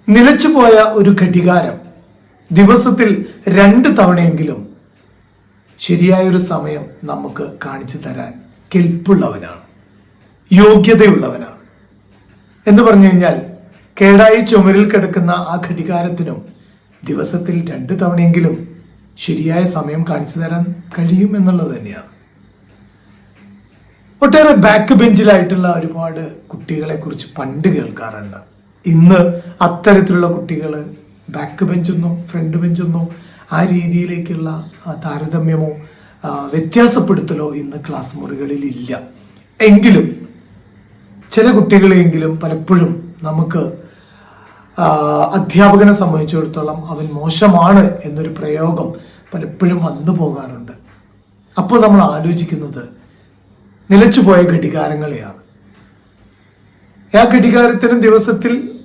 നിലച്ചുപോയ ഒരു ഘടികാരം ദിവസത്തിൽ 2 തവണയെങ്കിലും ശരിയായൊരു സമയം നമുക്ക് കാണിച്ചു തരാൻ കെൽപ്പുള്ളവനാണ്, യോഗ്യതയുള്ളവനാണ്. എന്ന് പറഞ്ഞു കഴിഞ്ഞാൽ കേടായി ചുമരിൽ കിടക്കുന്ന ആ ഘടികാരത്തിനും ദിവസത്തിൽ 2 തവണയെങ്കിലും ശരിയായ സമയം കാണിച്ചു തരാൻ കഴിയും എന്നുള്ളത് തന്നെയാണ്. ഒട്ടേറെ ബാക്ക് ബെഞ്ചിലായിട്ടുള്ള ഒരുപാട് കുട്ടികളെ കുറിച്ച് പണ്ട് കേൾക്കാറുണ്ട്. ഇന്ന് അത്തരത്തിലുള്ള കുട്ടികൾ ബാക്ക് ബെഞ്ചെന്നോ ഫ്രണ്ട് ബെഞ്ചെന്നോ ആ രീതിയിലേക്കുള്ള താരതമ്യമോ വ്യത്യാസപ്പെടുത്തലോ ഇന്ന് ക്ലാസ് മുറികളിൽ ഇല്ല. എങ്കിലും ചില കുട്ടികളെങ്കിലും പലപ്പോഴും നമുക്ക് അധ്യാപകനെ സംബന്ധിച്ചിടത്തോളം അവൻ മോശമാണ് എന്നൊരു പ്രയോഗം പലപ്പോഴും വന്നു പോകാറുണ്ട്. അപ്പോൾ നമ്മൾ ആലോചിക്കുന്നത് നിലച്ചുപോയ ഘടികാരങ്ങളെയാണ്. ആ ഘടികാരത്തിന് ദിവസത്തിൽ